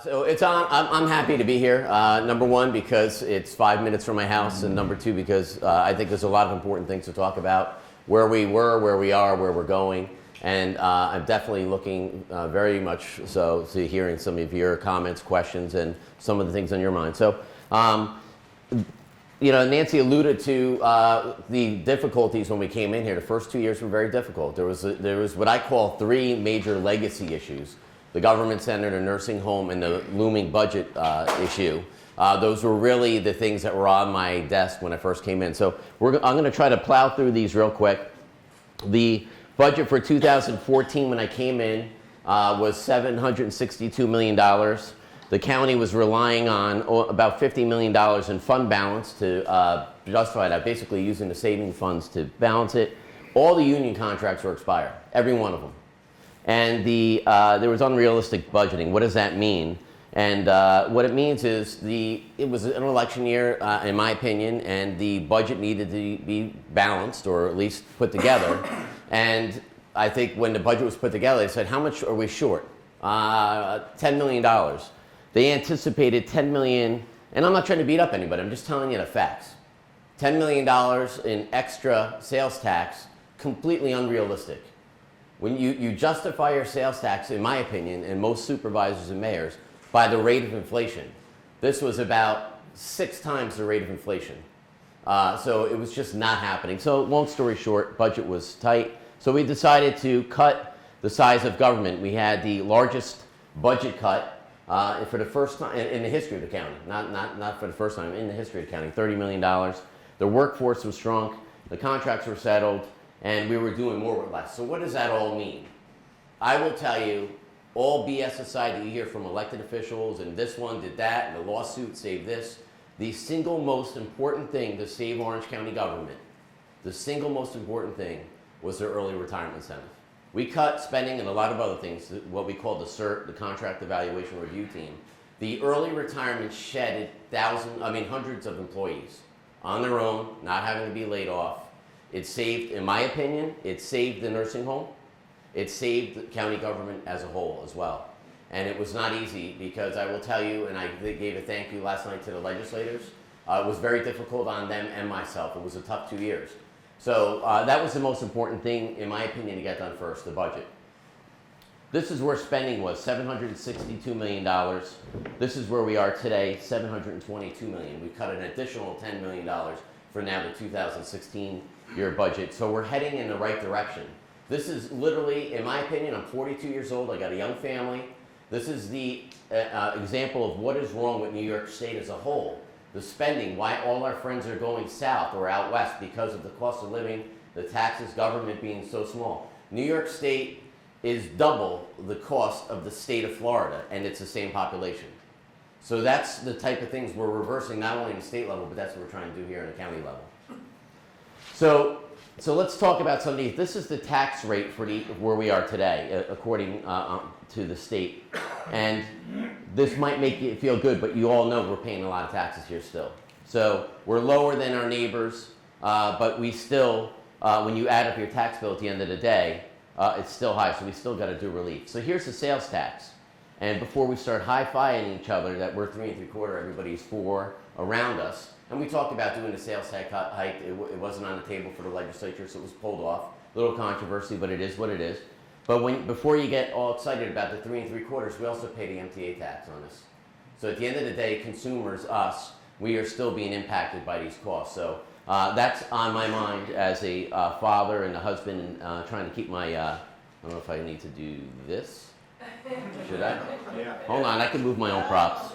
So it's on. I'm happy to be here. Number one, because it's 5 minutes from my house, and number two, because I think there's a lot of important things to talk about. Where we were, where we are, where we're going, and I'm definitely looking very much so to hearing some of your comments, questions, and some of the things on your mind. So, you know, Nancy alluded to the difficulties when we came in here. The first 2 years were very difficult. There was what I call three major legacy issues: the government center, the nursing home, and the looming budget issue. Those were really the things that were on my desk when I first came in. So I'm going to try to plow through these real quick. The budget for 2014 when I came in was $762 million. The county was relying on about $50 million in fund balance to justify that, basically using the saving funds to balance it. All the union contracts were expired, every one of them. And there was unrealistic budgeting. What does that mean? And what it means is it was an election year, in my opinion, and the budget needed to be balanced, or at least put together. And I think when the budget was put together, they said, how much are we short? $10 million. They anticipated $10 million, and I'm not trying to beat up anybody, I'm just telling you the facts. $10 million in extra sales tax, completely unrealistic. When you justify your sales tax, in my opinion, and most supervisors and mayors, by the rate of inflation. This was about 6 times the rate of inflation. So it was just not happening. So long story short, budget was tight. So we decided to cut the size of government. We had the largest budget cut for the first time in the history of the county. Not for the first time, in the history of the county, $30 million. The workforce was shrunk, the contracts were settled, and we were doing more with less. So what does that all mean? I will tell you, all BS aside that you hear from elected officials, and this one did that, and the lawsuit saved this, the single most important thing to save Orange County government, the single most important thing was their early retirement incentive. We cut spending and a lot of other things, what we call the CERT, the Contract Evaluation Review Team. The early retirement shedded hundreds of employees on their own, not having to be laid off. It saved, in my opinion, it saved the nursing home. It saved the county government as a whole as well. And it was not easy, because I will tell you, and I gave a thank you last night to the legislators, it was very difficult on them and myself. It was a tough 2 years. So that was the most important thing, in my opinion, to get done first, the budget. This is where spending was, $762 million. This is where we are today, $722 million. We cut an additional $10 million for now the 2016 year budget. So we're heading in the right direction. This is literally, in my opinion, I'm 42 years old, I got a young family. This is the example of what is wrong with New York State as a whole. The spending, why all our friends are going south or out west, because of the cost of living, the taxes, government being so small. New York State is double the cost of the state of Florida, and it's the same population. So that's the type of things we're reversing, not only in the state level, but that's what we're trying to do here in the county level. So let's talk about some of these. This is the tax rate for where we are today, according to the state. And this might make you feel good, but you all know we're paying a lot of taxes here still. So we're lower than our neighbors, but we still, when you add up your tax bill at the end of the day, it's still high, so we still got to do relief. So here's the sales tax. And before we start high-fiving each other that we're 3 3/4, everybody's 4 around us, and we talked about doing a sales tax hike. It wasn't on the table for the legislature, so it was pulled off. A little controversy, but it is what it is. But before you get all excited about the 3 3/4, we also pay the MTA tax on this. So at the end of the day, consumers, us, we are still being impacted by these costs. So that's on my mind as a father and a husband, and trying to keep my, I don't know if I need to do this. Should I? Yeah. Hold on, I can move my own props.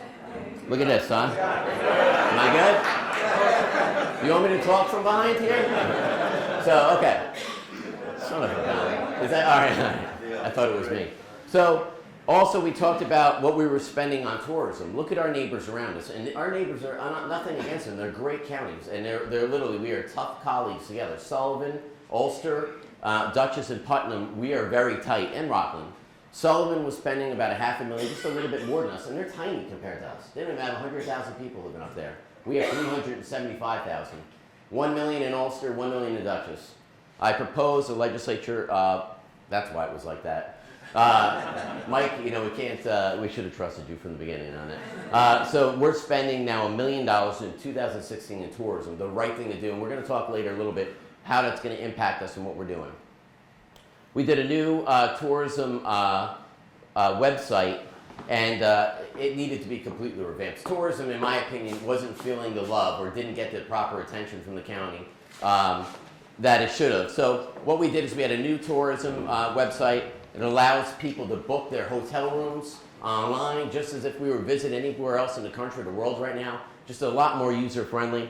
Look at this, son. Am I good? You want me to talk from behind here? So, okay. Son of a gun. Is that all right? I thought it was me. So, also we talked about what we were spending on tourism. Look at our neighbors around us, and our neighbors are nothing against them. They're great counties, and they're literally, we are tough colleagues together. Sullivan, Ulster, Dutchess, and Putnam, we are very tight, and Rockland. Sullivan was spending about $500,000, just a little bit more than us, and they're tiny compared to us. They don't even have 100,000 people living up there. We have 375,000. 1 million in Ulster, 1 million in Dutchess. I proposed the legislature, that's why it was like that. Mike, we can't, we should have trusted you from the beginning on that. So we're spending now $1 million in 2016 in tourism, the right thing to do. And we're going to talk later a little bit how that's going to impact us and what we're doing. We did a new tourism website, and it needed to be completely revamped. Tourism, in my opinion, wasn't feeling the love or didn't get the proper attention from the county that it should have. So what we did is we had a new tourism website. It allows people to book their hotel rooms online, just as if we were visiting anywhere else in the country or the world right now. Just a lot more user-friendly.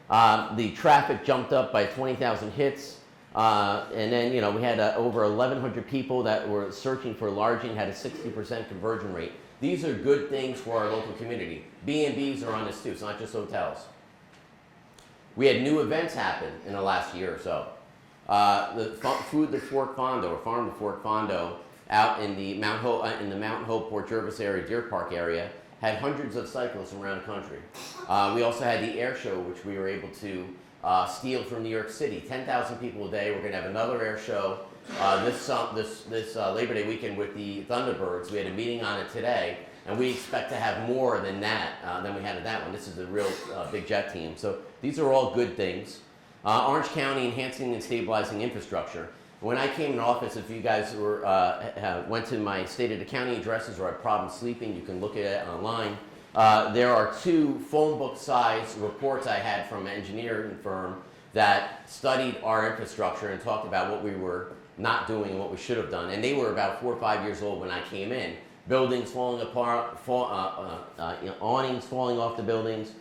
The traffic jumped up by 20,000 hits. And then, we had over 1,100 people that were searching for lodging, had a 60% conversion rate. These are good things for our local community. B&Bs are on this too, it's not just hotels. We had new events happen in the last year or so. The Food to Fork Fondo, or Farm to Fork Fondo, out in the Mount Hope, Port Jervis area, Deer Park area, had hundreds of cyclists from around the country. We also had the air show, which we were able to steal from New York City. 10,000 people a day. We're going to have another air show this Labor Day weekend with the Thunderbirds. We had a meeting on it today, and we expect to have more than that than we had at that one. This is a real big jet team. So these are all good things. Orange County enhancing and stabilizing infrastructure. When I came in office, if you guys went to my State of the County addresses or had problems sleeping, you can look at it online. There are 2 phone book size reports I had from an engineering firm that studied our infrastructure and talked about what we were not doing and what we should have done. And they were about 4 or 5 years old when I came in. Buildings falling apart, awnings falling off the buildings,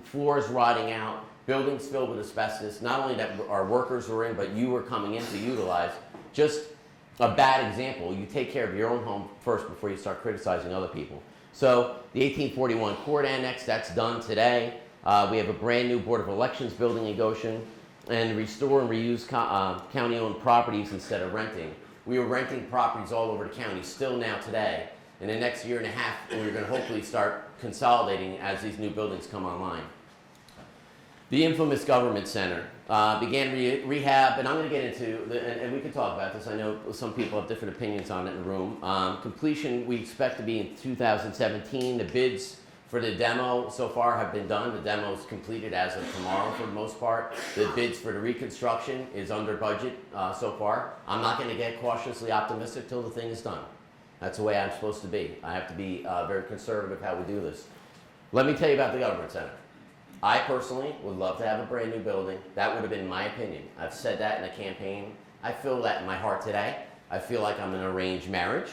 floors rotting out, buildings filled with asbestos. Not only that our workers were in, but you were coming in to utilize. Just a bad example. You take care of your own home first before you start criticizing other people. So the 1841 Court Annex, that's done today. We have a brand new Board of Elections building in Goshen, and restore and reuse county-owned properties instead of renting. We were renting properties all over the county, still now today. In the next year and a half, we're going to hopefully start consolidating as these new buildings come online. The infamous Government Center began rehab, and I'm going to get into, and we can talk about this. I know some people have different opinions on it in the room. Completion, we expect to be in 2017. The bids for the demo so far have been done. The demo is completed as of tomorrow for the most part. The bids for the reconstruction is under budget so far. I'm not going to get cautiously optimistic till the thing is done. That's the way I'm supposed to be. I have to be very conservative how we do this. Let me tell you about the Government Center. I personally would love to have a brand new building. That would have been my opinion. I've said that in a campaign. I feel that in my heart today. I feel like I'm in an arranged marriage.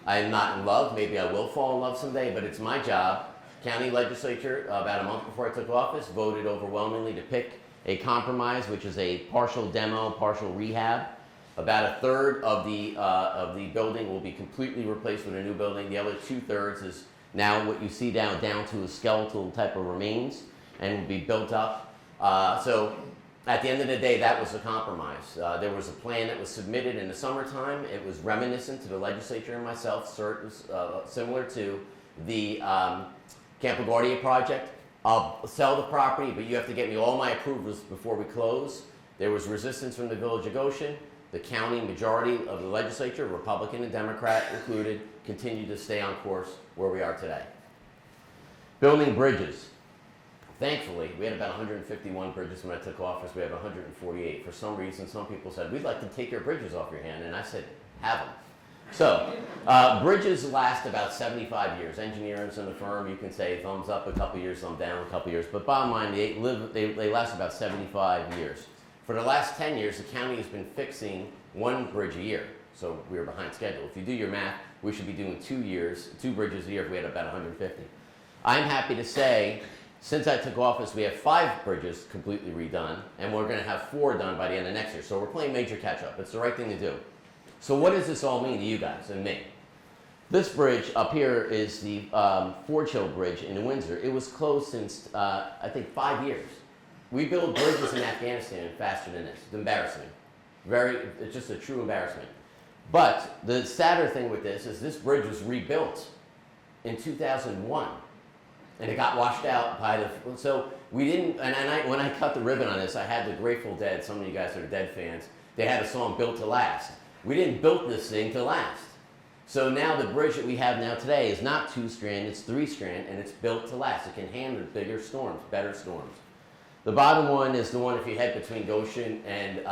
I'm not in love. Maybe I will fall in love someday, but it's my job. County legislature, about a month before I took office, voted overwhelmingly to pick a compromise, which is a partial demo, partial rehab. About a third of the building will be completely replaced with a new building. The other 2/3 is now what you see down to a skeletal type of remains and will be built up. So at the end of the day, that was a compromise. There was a plan that was submitted in the summertime. It was reminiscent to the legislature and myself, similar to the Camp LaGuardia project. I'll sell the property, but you have to get me all my approvals before we close. There was resistance from the Village of Goshen. The county majority of the legislature, Republican and Democrat included, continued to stay on course where we are today. Building bridges. Thankfully, we had about 151 bridges when I took office. We have 148. For some reason, some people said, we'd like to take your bridges off your hand. And I said, have them. So, bridges last about 75 years. Engineers in the firm, you can say thumbs up a couple years, thumb down a couple years. But bottom line, they last about 75 years. For the last 10 years, the county has been fixing 1 bridge a year. So we were behind schedule. If you do your math, we should be doing 2 bridges a year if we had about 150. I'm happy to say, since I took office, we have 5 bridges completely redone, and we're going to have 4 done by the end of next year. So we're playing major catch-up. It's the right thing to do. So what does this all mean to you guys and me? This bridge up here is the Forge Hill Bridge in Windsor. It was closed since, I think, 5 years. We build bridges in Afghanistan faster than this. It's embarrassing. It's just a true embarrassment. But the sadder thing with this is this bridge was rebuilt in 2001. And it got washed out by the, so we didn't, when I cut the ribbon on this, I had the Grateful Dead, some of you guys are Dead fans, they had a song, Built to Last. We didn't build this thing to last. So now the bridge that we have now today is not 2-strand, it's 3-strand, and it's built to last. It can handle bigger storms, better storms. The bottom one is the one if you head between Goshen and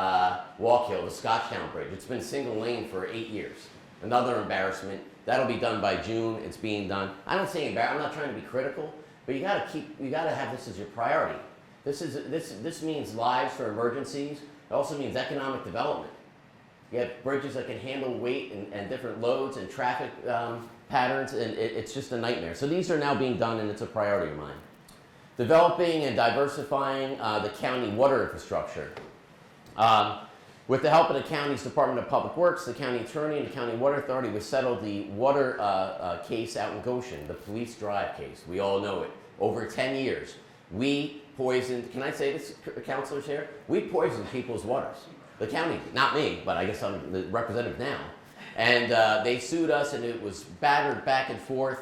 Walk-Hill, the Scotchtown Bridge. It's been single lane for 8 years. Another embarrassment. That'll be done by June. It's being done. I don't say embarrassed. I'm not trying to be critical, but you gotta have this as your priority. This means lives for emergencies. It also means economic development. You have bridges that can handle weight and different loads and traffic patterns, and it's just a nightmare. So these are now being done, and it's a priority of mine. Developing and diversifying the county water infrastructure. With the help of the county's Department of Public Works, the county attorney, and the county water authority, we settled the water case out in Goshen, the Police Drive case. We all know it. Over 10 years, we poisoned, can I say this, counselors here? We poisoned people's waters. The county, not me, but I guess I'm the representative now. And they sued us, and it was battered back and forth.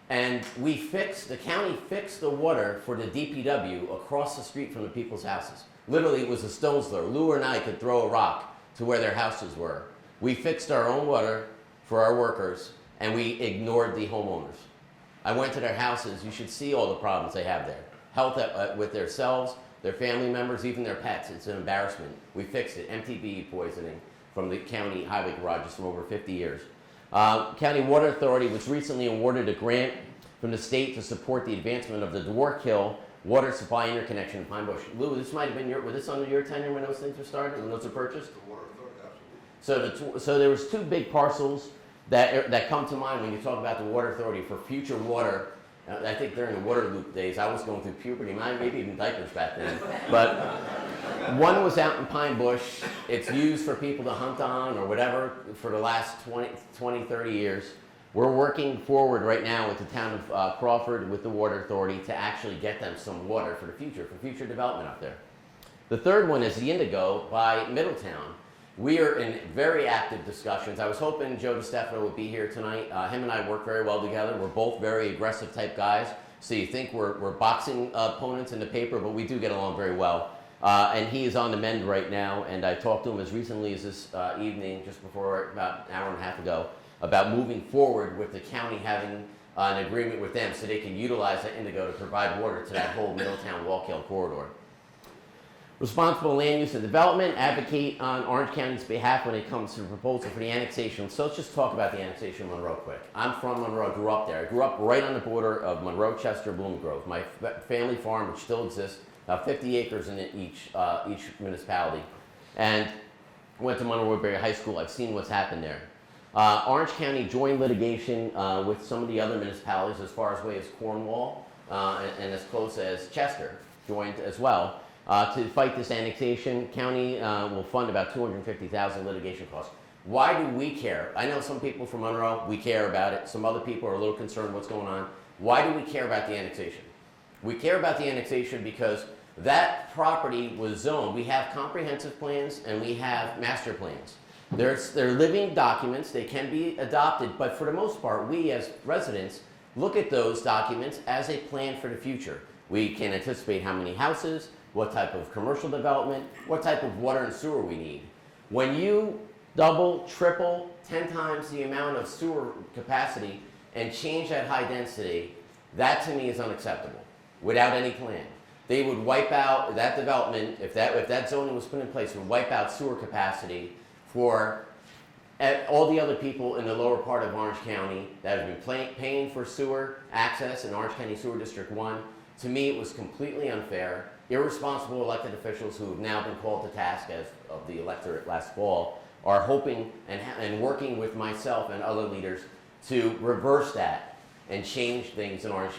And the county fixed the water for the DPW across the street from the people's houses. Literally, it was a stone's throw. Lou and I could throw a rock to where their houses were. We fixed our own water for our workers, and we ignored the homeowners. I went to their houses. You should see all the problems they have there. Health with themselves, their family members, even their pets. It's an embarrassment. We fixed it. MTBE poisoning from the county highway garages from over 50 years. County Water Authority was recently awarded a grant from the state to support the advancement of the Dwark Hill water supply interconnection in Pine Bush. Lou, this might have been was this under your tenure when those things were started, when those were purchased? The Water Authority, absolutely. So there was 2 big parcels that come to mind when you talk about the Water Authority for future water. I think during the water loop days, I was going through puberty, maybe even diapers back then. But one was out in Pine Bush. It's used for people to hunt on or whatever for the last 20, 30 years. We're working forward right now with the town of Crawford, with the Water Authority, to actually get them some water for future development up there. The third one is the Indigo by Middletown. We are in very active discussions. I was hoping Joe DiStefano would be here tonight. Him and I work very well together. We're both very aggressive type guys. So you think we're boxing opponents in the paper, but we do get along very well. And he is on the mend right now, and I talked to him as recently as this evening, just before, about an hour and a half ago, about moving forward with the county having an agreement with them so they can utilize that Indigo to provide water to that whole Middletown Walk-Hill corridor. Responsible land use and development, advocate on Orange County's behalf when it comes to the proposal for the annexation. So let's just talk about the annexation of Monroe quick. I'm from Monroe, I grew up there. I grew up right on the border of Monroe, Chester, Bloom Grove. My family farm, which still exists, about 50 acres in each municipality. And went to Monroe Woodbury High School. I've seen what's happened there. Orange County joined litigation with some of the other municipalities as far away as Cornwall and as close as Chester joined as well. To fight this annexation. County will fund about $250,000 litigation costs. Why do we care? I know some people from Monroe, we care about it. Some other people are a little concerned what's going on. Why do we care about the annexation? We care about the annexation because that property was zoned. We have comprehensive plans and we have master plans. They're living documents. They can be adopted, but for the most part, we as residents look at those documents as a plan for the future. We can anticipate how many houses, what type of commercial development, what type of water and sewer we need. When you double, triple, 10 times the amount of sewer capacity and change that high density, that to me is unacceptable without any plan. They would wipe out that development, if that zoning was put in place, would wipe out sewer capacity for all the other people in the lower part of Orange County that have been paying for sewer access in Orange County Sewer District 1. To me, it was completely unfair. Irresponsible elected officials who have now been called to task as of the electorate last fall are hoping and working with myself and other leaders to reverse that and change things in Orange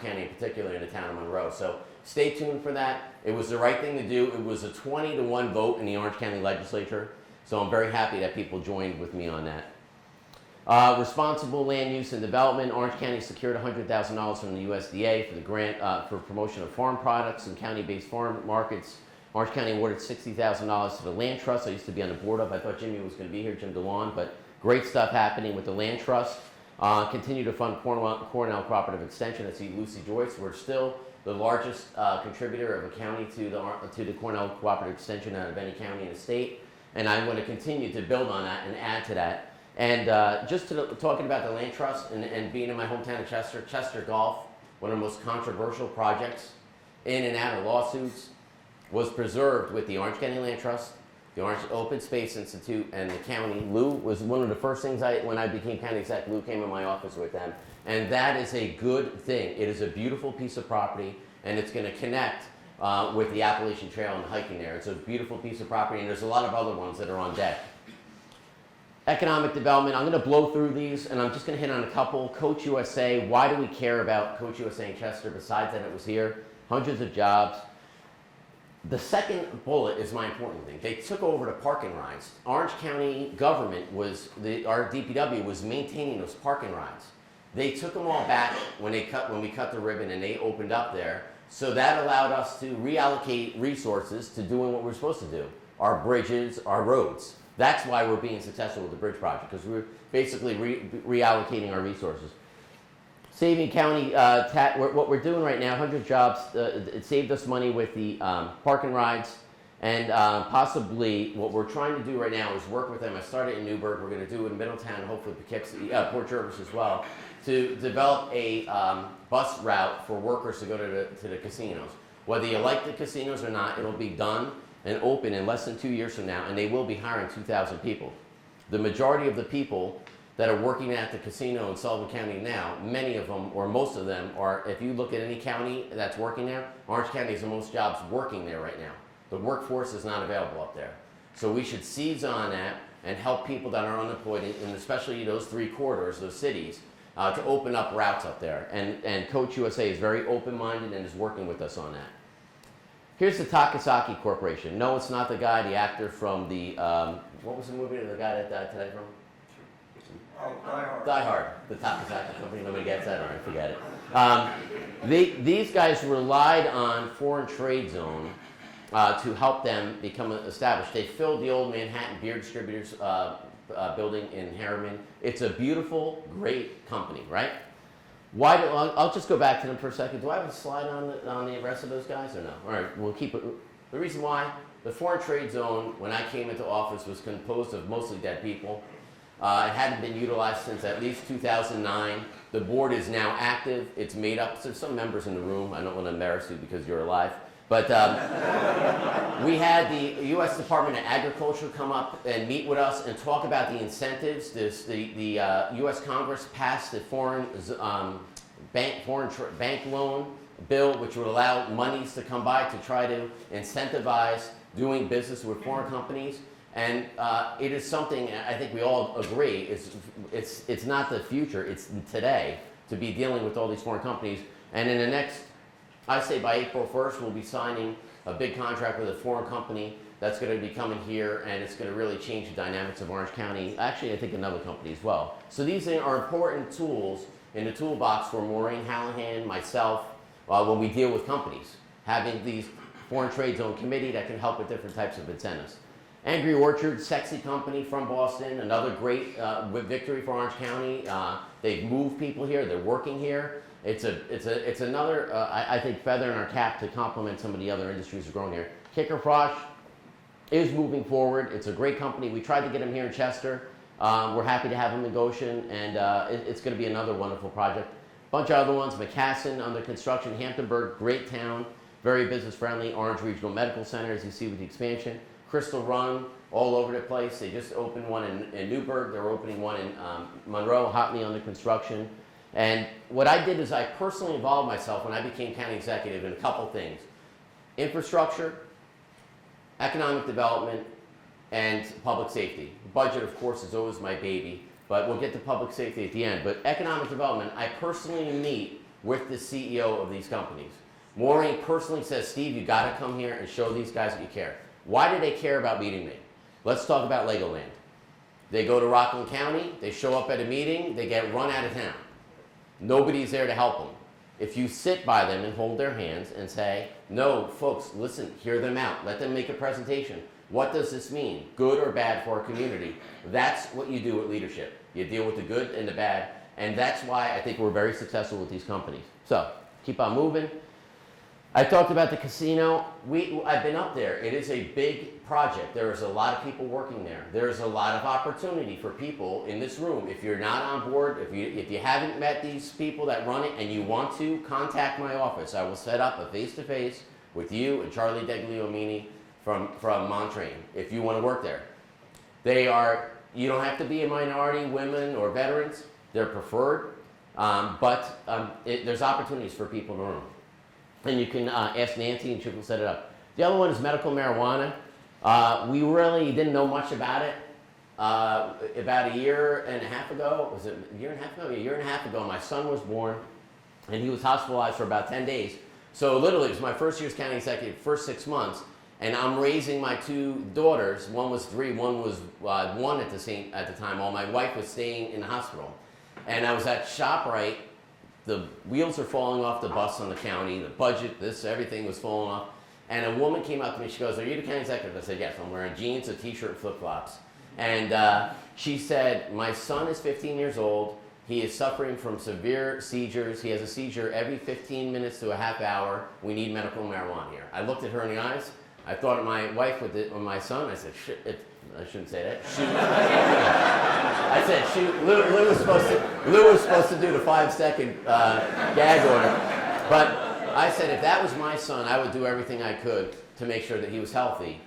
County, in particular in the town of Monroe. So stay tuned for that. It was the right thing to do. It was a 20-1 vote in the Orange County legislature. So I'm very happy that people joined with me on that. Responsible land use and development. Orange County secured $100,000 from the USDA for the grant for promotion of farm products and county-based farm markets. Orange County awarded $60,000 to the Land Trust I used to be on the board of. I thought Jimmy was going to be here, Jim DeLon, but great stuff happening with the Land Trust. Continue to fund Cornell Cooperative Extension. That's Lucy Joyce. We're still the largest contributor of a county to the Cornell Cooperative Extension out of any county in the state. and I want to continue to build on that and add to that. And talking about the land trust and being in my hometown of Chester Golf, one of the most controversial projects in and out of lawsuits, was preserved with the Orange County Land Trust, the Orange Open Space Institute, and the county. Lou was one of the first things when I became county exec. Lou came in my office with them, and that is a good thing. It is a beautiful piece of property, and it's going to connect with the Appalachian Trail and the hiking there. It's a beautiful piece of property, and there's a lot of other ones that are on deck. Economic development, I'm going to blow through these, and I'm just going to hit on a couple. Coach USA, why do we care about Coach USA in Chester besides that it was here? Hundreds of jobs. The second bullet is my important thing. They took over the parking rides. Orange County government our DPW was maintaining those parking rides. They took them all back when we cut the ribbon and they opened up there. So that allowed us to reallocate resources to doing what we're supposed to do. Our bridges, our roads. That's why we're being successful with the bridge project, because we're basically reallocating our resources. Saving county, what we're doing right now, 100 jobs, it saved us money with the parking rides, and possibly what we're trying to do right now is work with them. I started in Newburgh, we're going to do it in Middletown, and hopefully Poughkeepsie, Port Jervis as well, to develop a bus route for workers to go to the casinos. Whether you like the casinos or not, it'll be done and open in less than 2 years from now, and they will be hiring 2,000 people. The majority of the people that are working at the casino in Sullivan County now, many of them, or most of them, are, if you look at any county that's working there, Orange County has the most jobs working there right now. The workforce is not available up there. So we should seize on that and help people that are unemployed, and especially those 3 corridors, those cities, to open up routes up there. And Coach USA is very open-minded and is working with us on that. Here's the Takasaki Corporation. No, it's not the guy, the actor from the, what was the movie the guy that died today from? Oh, Die Hard. Die Hard, the Takasaki company, nobody gets that, all right, forget it. These guys relied on foreign trade zone to help them become established. They filled the old Manhattan Beer Distributors building in Harriman. It's a beautiful, great company, right? I'll just go back to them for a second. Do I have a slide on the rest of those guys or no? All right, we'll keep it. The reason why, the foreign trade zone, when I came into office, was composed of mostly dead people. It hadn't been utilized since at least 2009. The board is now active. It's made up, there's some members in the room. I don't want to embarrass you because you're alive. But we had the U.S. Department of Agriculture come up and meet with us and talk about the incentives. The U.S. Congress passed the foreign bank loan bill, which would allow monies to come by to try to incentivize doing business with foreign companies. And it is something I think we all agree it's not the future, it's today to be dealing with all these foreign companies. And in the next, I say by April 1st, we'll be signing a big contract with a foreign company that's going to be coming here, and it's going to really change the dynamics of Orange County. Actually, I think another company as well. So these are important tools in the toolbox for Maureen Hallahan, myself, when we deal with companies, having these foreign trade zone committee that can help with different types of incentives. Angry Orchard, sexy company from Boston, another great victory for Orange County. They've moved people here, they're working here. It's another, I think, feather in our cap to complement some of the other industries that are growing here. Kicker Frosh is moving forward. It's a great company. We tried to get them here in Chester. We're happy to have them in Goshen, and it's going to be another wonderful project. Bunch of other ones, McCassin under construction, Hamptonburg, great town, very business friendly. Orange Regional Medical Center, as you see with the expansion. Crystal Run, all over the place. They just opened one in Newburgh. They're opening one in Monroe, hotly under construction. And what I did is I personally involved myself when I became county executive in a couple things. Infrastructure, economic development, and public safety. Budget, of course, is always my baby, but we'll get to public safety at the end. But economic development, I personally meet with the CEO of these companies. Maureen personally says, Steve, you gotta come here and show these guys that you care. Why do they care about meeting me? Let's talk about Legoland. They go to Rockland County, they show up at a meeting, they get run out of town. Nobody's there to help them. If you sit by them and hold their hands and say, no, folks, listen, hear them out, let them make a presentation. What does this mean, good or bad for our community? That's what you do with leadership. You deal with the good and the bad, and that's why I think we're very successful with these companies. So, keep on moving. I talked about the casino. I've been up there. It is a big project. There is a lot of people working there. There's a lot of opportunity for people in this room. If you're not on board, if you haven't met these people that run it and you want to, contact my office. I will set up a face-to-face with you and Charlie Degliomini from Montrain if you want to work there. You don't have to be a minority, women, or veterans. They're preferred, but there's opportunities for people in the room. And you can ask Nancy and she will set it up. The other one is medical marijuana. We really didn't know much about it. About a year and a half ago, was it a year and a half ago? A year and a half ago, my son was born and he was hospitalized for about 10 days. So literally, it was my first year as county executive, first 6 months, and I'm raising my two daughters. One was 3, one was 1 at the time, while my wife was staying in the hospital. And I was at ShopRite. The wheels are falling off the bus on the county, the budget, everything was falling off. And a woman came up to me, she goes, "Are you the county executive?" I said, "Yes, I'm wearing jeans, a t-shirt, and flip-flops." And she said, "My son is 15 years old. He is suffering from severe seizures. He has a seizure every 15 minutes to a half hour. We need medical marijuana here." I looked at her in the eyes. I thought of my wife with my son. I said, "Shit, I shouldn't say that. Shoot." I said, "Shoot." Lou was supposed to do the 5-second gag order. But I said, if that was my son, I would do everything I could to make sure that he was healthy.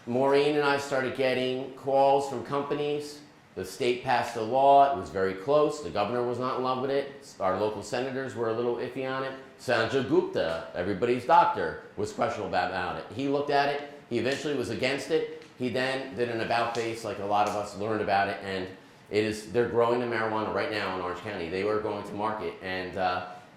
Maureen and I started getting calls from companies. The state passed a law. It was very close. The governor was not in love with it. Our local senators were a little iffy on it. Sanjay Gupta, everybody's doctor, was questionable about it. He looked at it. He eventually was against it. He then did an about face, like a lot of us learned about it, and they're growing the marijuana right now in Orange County. They were going to market, and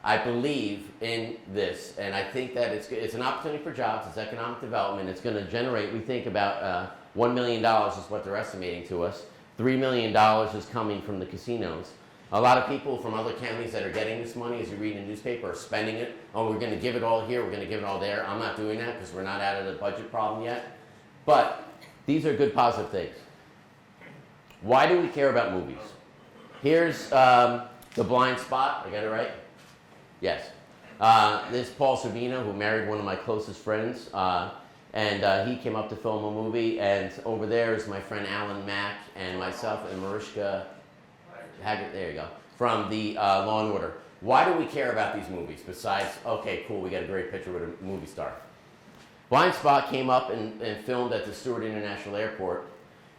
I believe in this, and I think that it's an opportunity for jobs. It's economic development. It's going to generate, we think, about $1 million is what they're estimating to us. $3 million is coming from the casinos. A lot of people from other counties that are getting this money, as you read in the newspaper, are spending it. Oh, we're going to give it all here, we're going to give it all there. I'm not doing that because we're not out of the budget problem yet. But these are good positive things. Why do we care about movies? Here's The Blind Spot. I got it right? Yes. This is Paul Savino, who married one of my closest friends. And he came up to film a movie, and over there is my friend Alan Mack and myself and Mariska Haggard, there you go, from the Law & Order. Why do we care about these movies besides, okay, cool, we got a great picture with a movie star? Blind Spot came up and filmed at the Stewart International Airport,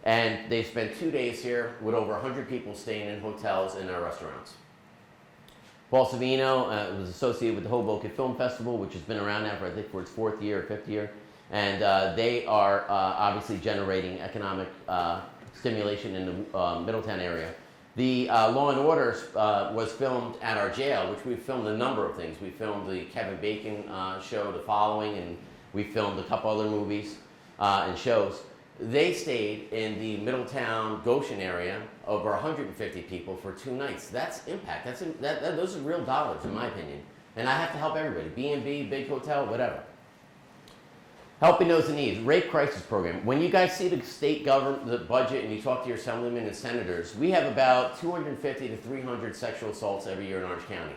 and they spent 2 days here with over 100 people staying in hotels and our restaurants. Paul Savino was associated with the Hoboken Film Festival, which has been around now for its 4th year or 5th year. And they are obviously generating economic stimulation in the Middletown area. The Law & Order was filmed at our jail, which we filmed a number of things. We filmed the Kevin Bacon show, The Following, and we filmed a couple other movies and shows. They stayed in the Middletown, Goshen area, over 150 people for 2 nights. That's impact. Those are real dollars, in my opinion. And I have to help everybody, B&B, big hotel, whatever. Helping those in need, rape crisis program. When you guys see the state government, the budget, and you talk to your assemblymen and senators, we have about 250 to 300 sexual assaults every year in Orange County.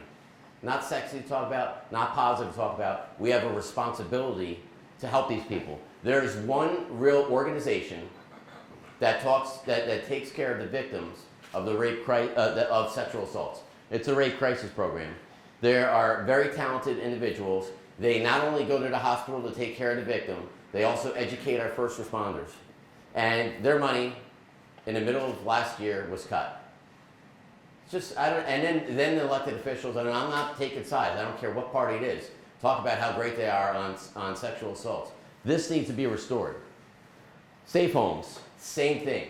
Not sexy to talk about, not positive to talk about. We have a responsibility to help these people. There's one real organization that takes care of the victims of the of sexual assaults. It's a rape crisis program. There are very talented individuals. They not only go to the hospital to take care of the victim, they also educate our first responders. And their money, in the middle of last year, was cut. It's just, and then the elected officials, and I'm not taking sides, I don't care what party it is, talk about how great they are on sexual assaults. This needs to be restored. Safe homes, same thing.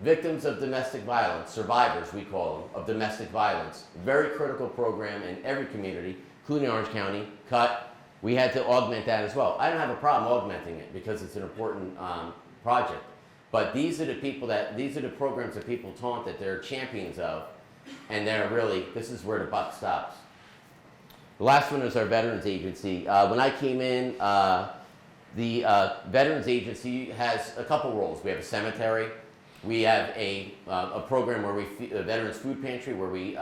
Victims of domestic violence, survivors we call them, of domestic violence, very critical program in every community, including Orange County, cut. We had to augment that as well. I don't have a problem augmenting it because it's an important project. But these are the programs that people taunt that they're champions of, and they're really, this is where the buck stops. The last one is our Veterans Agency. When I came in, the Veterans Agency has a couple roles. We have a cemetery. We have a program where a Veterans Food Pantry, where we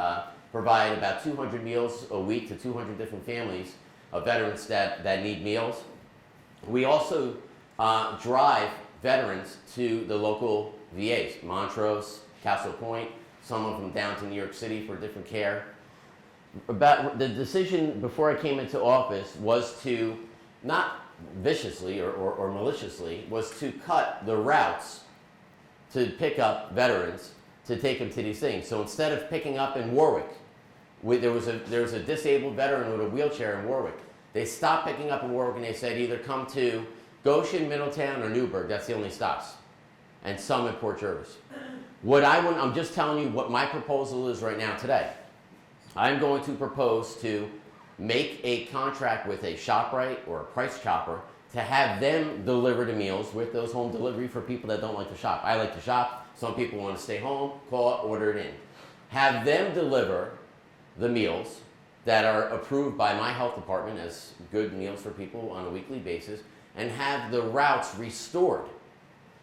provide about 200 meals a week to 200 different families. of veterans that need meals. We also drive veterans to the local VAs, Montrose, Castle Point, some of them down to New York City for different care. About the decision before I came into office was to, not viciously or maliciously, was to cut the routes to pick up veterans to take them to these things. So instead of picking up in Warwick, there was a disabled veteran with a wheelchair in Warwick. They stopped picking up in Warwick and they said either come to Goshen, Middletown, or Newburgh. That's the only stops. And some in Port Jervis. I'm just telling you what my proposal is right now today. I'm going to propose to make a contract with a ShopRite or a Price Chopper to have them deliver the meals with those home delivery for people that don't like to shop. I like to shop. Some people want to stay home, call it, order it in. Have them deliver the meals that are approved by my health department as good meals for people on a weekly basis, and have the routes restored.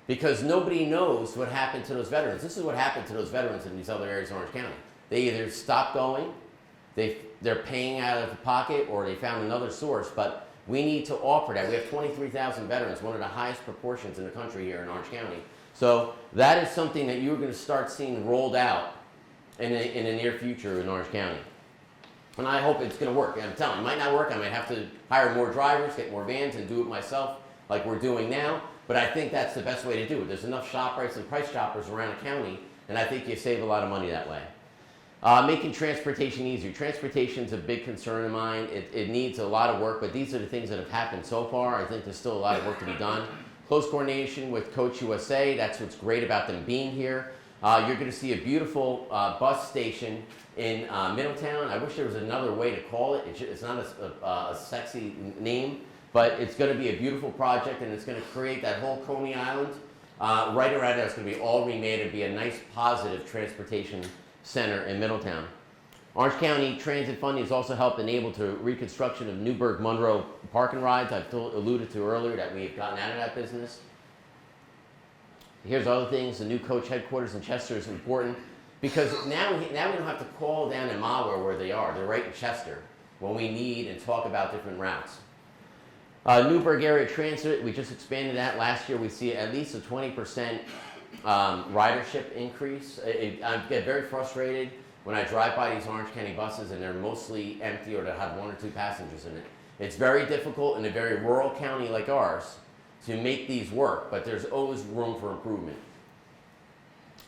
Because nobody knows what happened to those veterans. This is what happened to those veterans in these other areas of Orange County. They either stopped going, they're paying out of the pocket, or they found another source, but we need to offer that. We have 23,000 veterans, one of the highest proportions in the country here in Orange County. So that is something that you're going to start seeing rolled out in the near future in Orange County. And I hope it's going to work. I'm telling you, it might not work. I might have to hire more drivers, get more vans, and do it myself like we're doing now. But I think that's the best way to do it. There's enough ShopRites and Price Choppers around the county, and I think you save a lot of money that way. Making transportation easier. Transportation is a big concern of mine. It needs a lot of work, but these are the things that have happened so far. I think there's still a lot of work to be done. Close coordination with Coach USA. That's what's great about them being here. You're going to see a beautiful bus station in Middletown. I wish there was another way to call it. It's not a sexy name, but it's going to be a beautiful project, and it's going to create that whole Coney Island right around there. It's going to be all remade and be a nice, positive transportation center in Middletown. Orange County Transit Funding has also helped enable to reconstruction of Newburgh Monroe parking rides. I've alluded to earlier that we've gotten out of that business. Here's other things. The new coach headquarters in Chester is important because now we don't have to call down in Malware where they are. They're right in Chester when we need and talk about different routes. Newburgh area transit, we just expanded that last year. We see at least a 20% ridership increase. I get very frustrated when I drive by these Orange County buses and they're mostly empty or they have 1 or 2 passengers in it. It's very difficult in a very rural county like ours to make these work, but there's always room for improvement.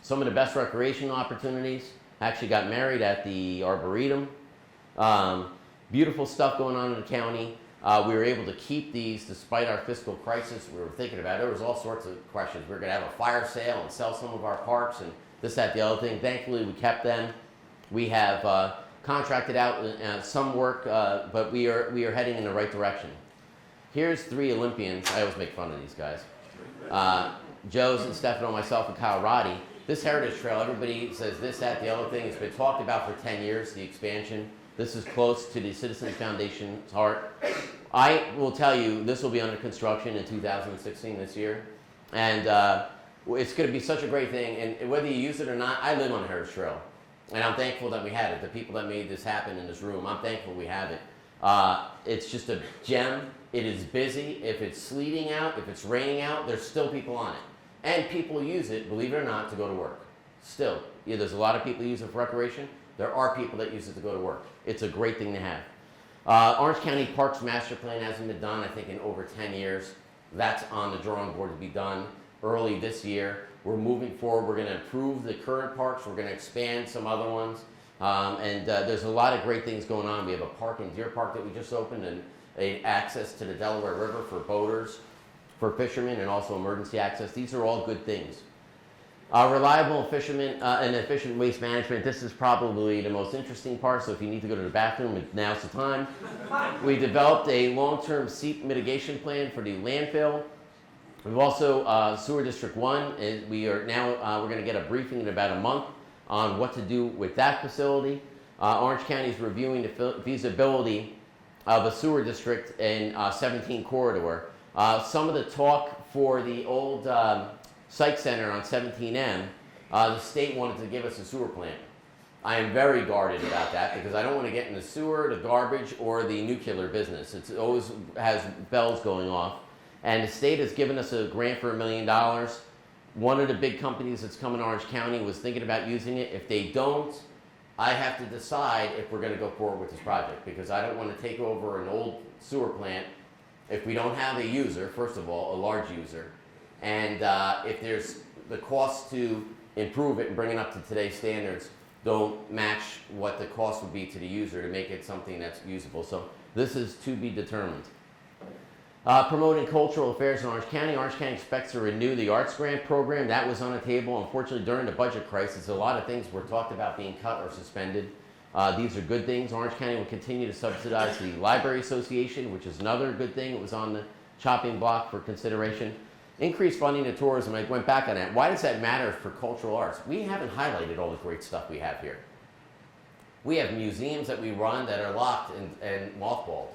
Some of the best recreation opportunities. I actually got married at the Arboretum. Beautiful stuff going on in the county. We were able to keep these despite our fiscal crisis we were thinking about. There was all sorts of questions. We were going to have a fire sale and sell some of our parks and this, that, the other thing. Thankfully, we kept them. We have contracted out some work, but we are heading in the right direction. Here's 3 Olympians. I always make fun of these guys. Joe's and Stefano, myself, and Kyle Roddy. This Heritage Trail, everybody says this, that, the other thing. It's been talked about for 10 years, the expansion. This is close to the Citizens Foundation's heart. I will tell you, this will be under construction in 2016 this year. And it's going to be such a great thing. And whether you use it or not, I live on the Heritage Trail. And I'm thankful that we had it. The people that made this happen in this room, I'm thankful we have it. It's just a gem. It is busy. If it's sleeting out, if it's raining out, there's still people on it. And people use it, believe it or not, to go to work. Still. Yeah, there's a lot of people who use it for recreation. There are people that use it to go to work. It's a great thing to have. Orange County Parks Master Plan hasn't been done, I think, in over 10 years. That's on the drawing board to be done early this year. We're moving forward. We're going to improve the current parks. We're going to expand some other ones. There's a lot of great things going on. We have a park in Deer Park that we just opened and access to the Delaware River for boaters, for fishermen, and also emergency access. These are all good things. Reliable and efficient waste management. This is probably the most interesting part, so if you need to go to the bathroom, now's the time. We developed a long-term seep mitigation plan for the landfill. We've also, Sewer District 1, we're going to get a briefing in about a month on what to do with that facility. Orange County is reviewing the feasibility of a sewer district in 17 corridor. Some of the talk for the old Psych Center on 17M, the state wanted to give us a sewer plant. I am very guarded about that because I don't want to get in the sewer, the garbage, or the nuclear business. It always has bells going off. And the state has given us a grant for $1 million. One of the big companies that's coming to Orange County was thinking about using it. If they don't, I have to decide if we're going to go forward with this project because I don't want to take over an old sewer plant if we don't have a user, first of all, a large user, and if there's the cost to improve it and bring it up to today's standards don't match what the cost would be to the user to make it something that's usable. So this is to be determined. Promoting cultural affairs in Orange County. Orange County expects to renew the arts grant program. That was on the table. Unfortunately, during the budget crisis, a lot of things were talked about being cut or suspended. These are good things. Orange County will continue to subsidize the Library Association, which is another good thing. It was on the chopping block for consideration. Increased funding to tourism. I went back on that. Why does that matter for cultural arts? We haven't highlighted all the great stuff we have here. We have museums that we run that are locked and mothballed.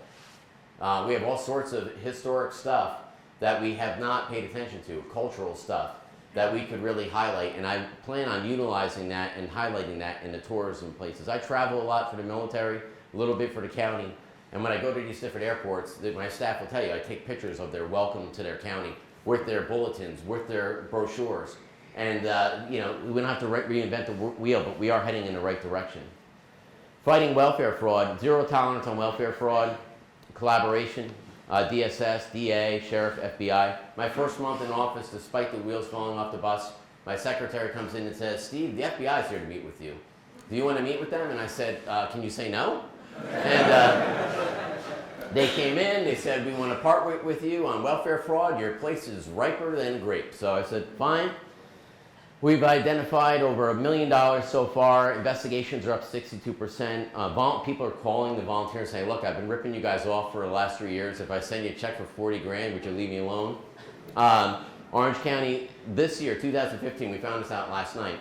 We have all sorts of historic stuff that we have not paid attention to, cultural stuff that we could really highlight, and I plan on utilizing that and highlighting that in the tourism places. I travel a lot for the military, a little bit for the county, and when I go to these different airports, my staff will tell you, I take pictures of their welcome to their county with their bulletins, with their brochures, and we don't have to reinvent the wheel, but we are heading in the right direction. Fighting welfare fraud, zero tolerance on welfare fraud, collaboration, DSS, DA, Sheriff, FBI. My first month in office, despite the wheels falling off the bus, my secretary comes in and says, Steve, the FBI is here to meet with you. Do you want to meet with them? And I said, can you say no? And they came in, they said, we want to part with you on welfare fraud. Your place is riper than grapes. So I said, fine. We've identified over $1 million so far. Investigations are up 62%. People are calling the volunteers saying, look, I've been ripping you guys off for the last 3 years. If I send you a check for 40 grand, would you leave me alone? Orange County, this year, 2015, we found this out last night,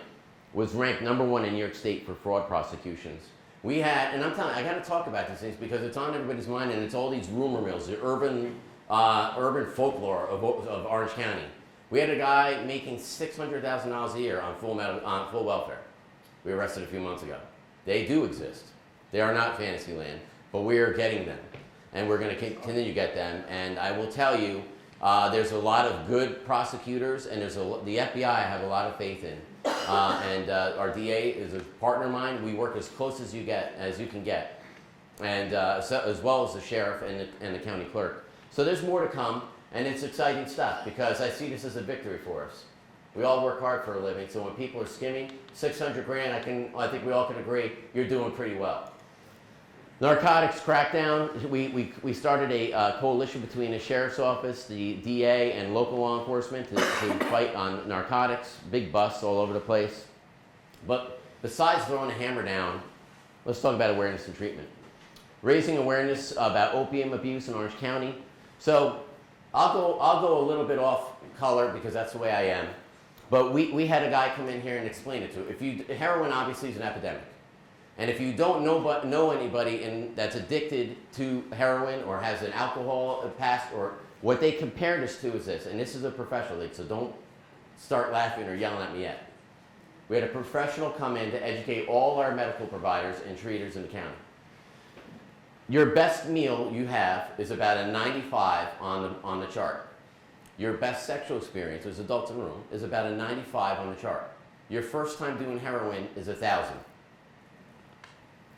was ranked #1 in New York State for fraud prosecutions. We had, and I'm telling you, I got to talk about these things because it's on everybody's mind, and it's all these rumor mills, the urban folklore of Orange County. We had a guy making $600,000 a year on full welfare. We arrested a few months ago. They do exist. They are not fantasy land, but we are getting them, and we're going to continue to get them. And I will tell you, there's a lot of good prosecutors, and the FBI I have a lot of faith in. And our DA is a partner of mine. We work as close as you can get, and as well as the sheriff and the county clerk. So there's more to come. And it's exciting stuff because I see this as a victory for us. We all work hard for a living, so when people are skimming 600 grand, I think we all can agree you're doing pretty well. Narcotics crackdown. We started a coalition between the sheriff's office, the DA, and local law enforcement to fight on narcotics. Big busts all over the place. But besides throwing a hammer down, let's talk about awareness and treatment. Raising awareness about opium abuse in Orange County. So I'll go a little bit off color because that's the way I am. But we had a guy come in here and explain it to you. Heroin obviously is an epidemic. And if you don't know anybody that's addicted to heroin or has an alcohol past, or what they compare this to is this, and this is a professional league, so don't start laughing or yelling at me yet. We had a professional come in to educate all our medical providers and treaters in the county. Your best meal you have is about a 95 on the chart. Your best sexual experience, there's adults in the room, is about a 95 on the chart. Your first time doing heroin is 1,000.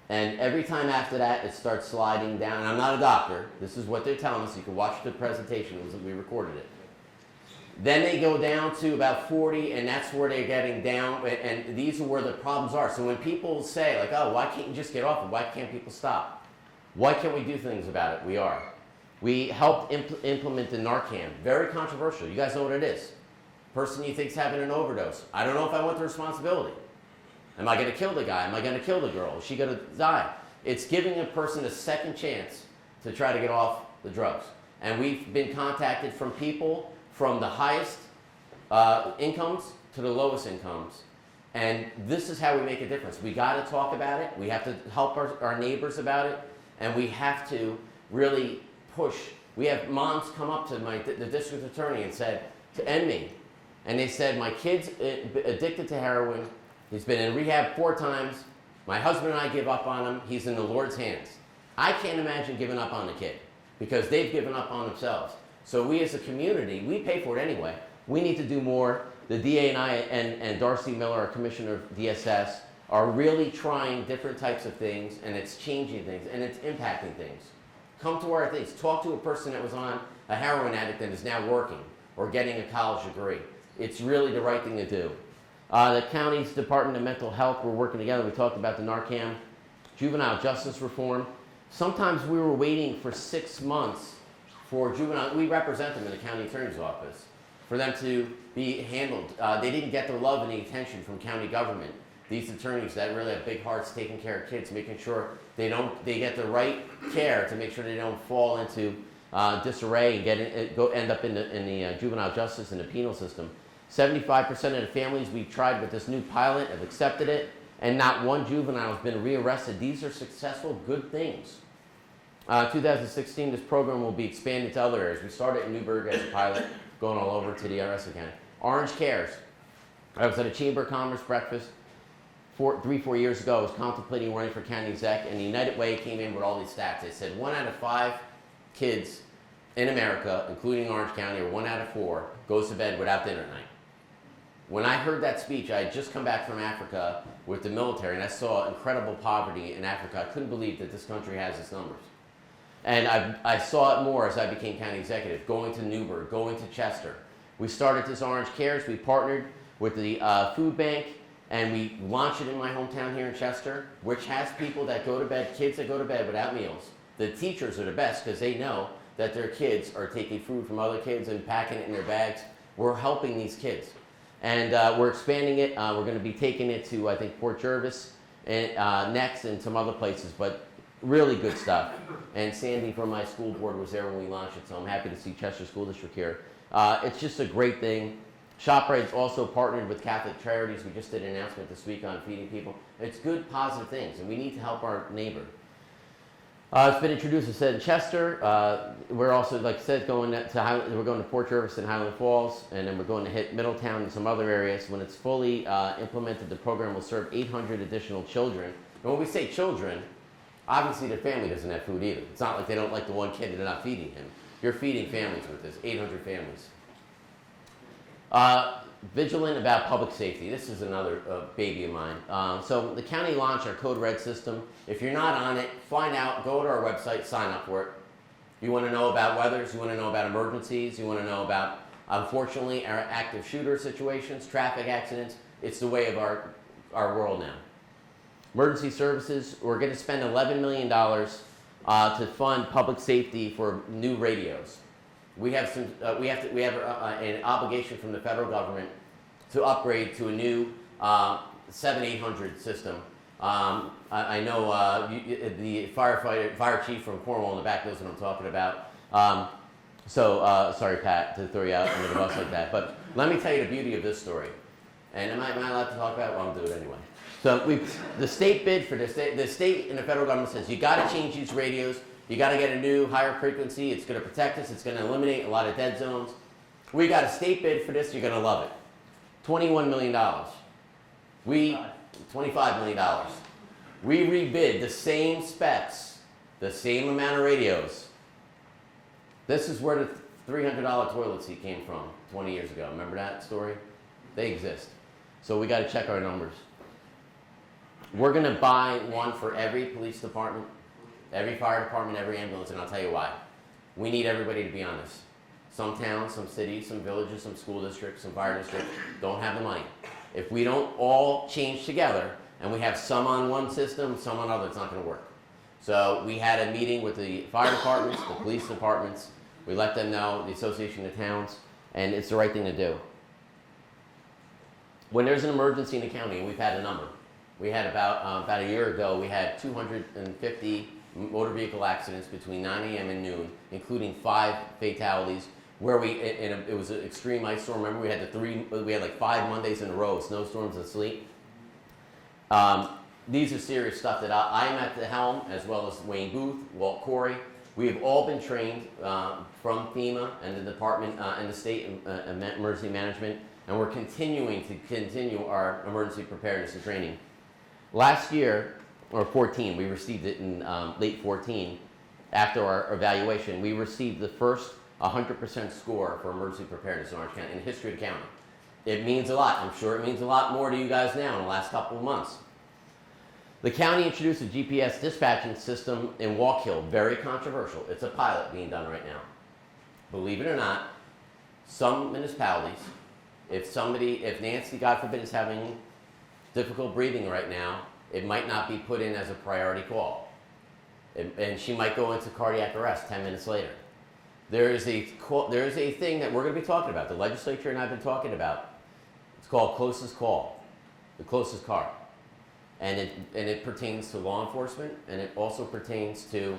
And every time after that, it starts sliding down. And I'm not a doctor. This is what they're telling us. You can watch the presentation. We recorded it. Then they go down to about 40, and that's where they're getting down. And these are where the problems are. So when people say, like, oh, why can't you just get off it? Why can't people stop? Why can't we do things about it? We are. We helped implement the Narcan. Very controversial. You guys know what it is. Person you think's having an overdose. I don't know if I want the responsibility. Am I going to kill the guy? Am I going to kill the girl? Is she going to die? It's giving a person a second chance to try to get off the drugs. And we've been contacted from people from the highest incomes to the lowest incomes. And this is how we make a difference. We got to talk about it. We have to help our neighbors about it. And we have to really push. We have moms come up to the district attorney and said, and me, and they said, my kid's addicted to heroin. He's been in rehab 4 times. My husband and I give up on him. He's in the Lord's hands. I can't imagine giving up on the kid because they've given up on themselves. So we as a community, we pay for it anyway. We need to do more. The DA and I and Darcy Miller, our commissioner of DSS, are really trying different types of things, and it's changing things, and it's impacting things. Come to our things. Talk to a person that was on a heroin addict and is now working or getting a college degree. It's really the right thing to do. The county's Department of Mental Health, we're working together. We talked about the Narcan, juvenile justice reform. Sometimes we were waiting for 6 months for juvenile, we represent them in the county attorney's office, for them to be handled. They didn't get the love and the attention from county government. These attorneys that really have big hearts taking care of kids, making sure they get the right care to make sure they don't fall into disarray and end up in the juvenile justice and the penal system. 75% of the families we've tried with this new pilot have accepted it, and not one juvenile has been rearrested. These are successful, good things. 2016, this program will be expanded to other areas. We started in Newburgh as a pilot, going all over to the rest of the county. Orange Cares. I was at a Chamber of Commerce breakfast 3-4 years ago. I was contemplating running for county exec, and the United Way came in with all these stats. They said 1 out of 5 kids in America, including Orange County, or 1 out of 4, goes to bed without dinner at night. When I heard that speech, I had just come back from Africa with the military, and I saw incredible poverty in Africa. I couldn't believe that this country has its numbers. And I saw it more as I became county executive, going to Newburgh, going to Chester. We started this Orange Cares. We partnered with the food bank, and we launched it in my hometown here in Chester, which has people that go to bed, kids that go to bed without meals. The teachers are the best because they know that their kids are taking food from other kids and packing it in their bags. We're helping these kids. And we're expanding it. We're going to be taking it to, I think, Port Jervis and, next, and some other places, but really good stuff. And Sandy from my school board was there when we launched it, so I'm happy to see Chester School District here. It's just a great thing. ShopRite's also partnered with Catholic Charities. We just did an announcement this week on feeding people. It's good, positive things, and we need to help our neighbor. It's been introduced, as I said, in Chester. We're also, like I said, we're going to Port Jervis and Highland Falls, and then we're going to hit Middletown and some other areas. When it's fully implemented, the program will serve 800 additional children. And when we say children, obviously their family doesn't have food either. It's not like they don't like the one kid and they're not feeding him. You're feeding families with this, 800 families. Vigilant about public safety. This is another baby of mine. So the county launched our Code Red system. If you're not on it, find out, go to our website, sign up for it. You want to know about weathers, you want to know about emergencies, you want to know about, unfortunately, our active shooter situations, traffic accidents. It's the way of our world now. Emergency services, we're going to spend $11 million to fund public safety for new radios. We have an obligation from the federal government to upgrade to a new 7800 system. I know the fire chief from Cornwall in the back knows what I'm talking about. Sorry, Pat, to throw you out under the bus like that. But let me tell you the beauty of this story. And am I allowed to talk about it? Well, I'll do it anyway. So the state bid for this. The state and the federal government says you got to change these radios. You got to get a new higher frequency. It's going to protect us. It's going to eliminate a lot of dead zones. We got a state bid for this. You're going to love it. $21 million. $25 million. We rebid the same specs, the same amount of radios. This is where the $300 toilet seat came from 20 years ago. Remember that story? They exist. So we got to check our numbers. We're going to buy one for every police department, every fire department, every ambulance, and I'll tell you why. We need everybody to be on this. Some towns, some cities, some villages, some school districts, some fire districts don't have the money. If we don't all change together and we have some on one system, some on other, it's not going to work. So we had a meeting with the fire departments, the police departments. We let them know, the Association of Towns, and it's the right thing to do. When there's an emergency in the county, and we've had a number, we had about a year ago, we had 250 motor vehicle accidents between 9 a.m. and noon, including 5 fatalities. Where it was an extreme ice storm. Remember, we had like 5 Mondays in a row, snowstorms and sleet. These are serious stuff that I'm at the helm, as well as Wayne Booth, Walt Corey. We have all been trained from FEMA and the department and the state emergency management, and we're continuing our emergency preparedness and training. Last year, or 14, we received it in late 14. After our evaluation, we received the first 100% score for emergency preparedness in Orange County, in the history of the county. It means a lot. I'm sure it means a lot more to you guys now in the last couple of months. The county introduced a GPS dispatching system in Walk Hill, very controversial. It's a pilot being done right now. Believe it or not, some municipalities, if Nancy, God forbid, is having difficult breathing right now, it might not be put in as a priority call. And she might go into cardiac arrest 10 minutes later. There is a thing that we're going to be talking about, the legislature and I have been talking about. It's called closest call, the closest car. And it pertains to law enforcement, and it also pertains to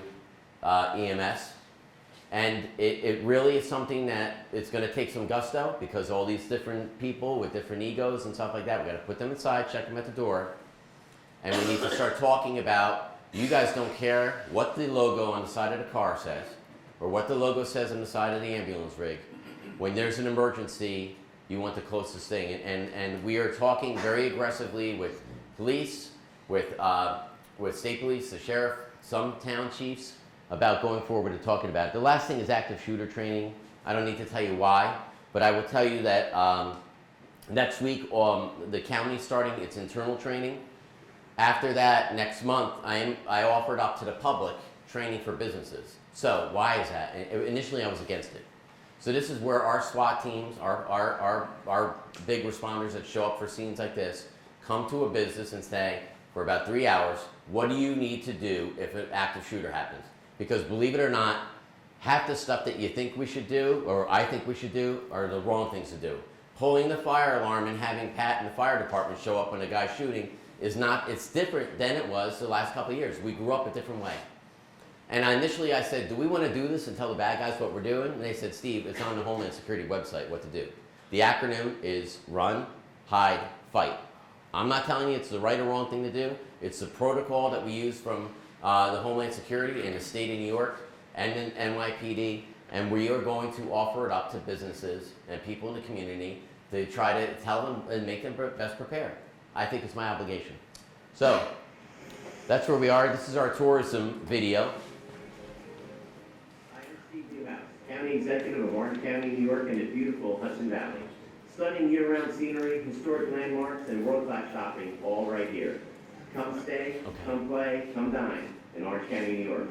EMS. And it really is something that it's going to take some gusto, because all these different people with different egos and stuff like that, we got to put them aside, check them at the door, and we need to start talking about, you guys don't care what the logo on the side of the car says, or what the logo says on the side of the ambulance rig. When there's an emergency, you want the closest thing. And we are talking very aggressively with police, with state police, the sheriff, some town chiefs, about going forward and talking about it. The last thing is active shooter training. I don't need to tell you why, but I will tell you that next week the county's starting its internal training. After that, next month, I offered up to the public training for businesses. So why is that? Initially, I was against it. So this is where our SWAT teams, our big responders that show up for scenes like this, come to a business and say, for about 3 hours, what do you need to do if an active shooter happens? Because believe it or not, half the stuff that you think we should do, or I think we should do, are the wrong things to do. Pulling the fire alarm and having Pat and the fire department show up when a guy's shooting is not, it's different than it was the last couple of years. We grew up a different way. And initially I said, do we want to do this and tell the bad guys what we're doing? And they said, Steve, it's on the Homeland Security website what to do. The acronym is run, hide, fight. I'm not telling you it's the right or wrong thing to do. It's the protocol that we use from the Homeland Security in the state of New York and in NYPD, and we are going to offer it up to businesses and people in the community to try to tell them and make them best prepared. I think it's my obligation. So that's where we are. This is our tourism video. I am Steve Neuhaus, County Executive of Orange County, New York, and the beautiful Hudson Valley. Stunning year-round scenery, historic landmarks, and world-class shopping, all right here. Come stay, come play, come dine in Orange County, New York.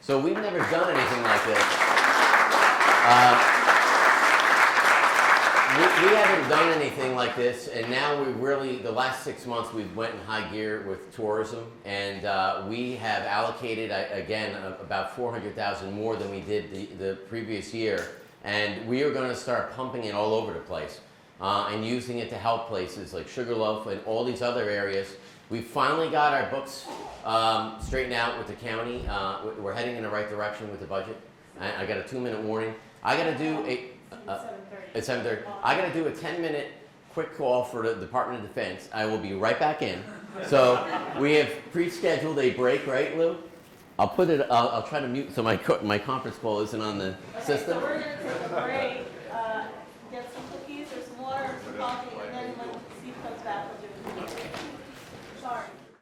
So we've never done anything like this. We haven't done anything like this, and now we really, the last 6 months, we've went in high gear with tourism, and we have allocated, again, about $400,000 more than we did the previous year, and we are going to start pumping it all over the place and using it to help places like Sugarloaf and all these other areas. We finally got our books straightened out with the county. We're heading in the right direction with the budget. I got a 2-minute warning. I got to do at 7:30. I got to do a 10-minute quick call for the Department of Defense. I will be right back in. So we have pre-scheduled a break, right, Lou? I'll put it. I'll try to mute so my conference call isn't on the system. So we're going to take a break.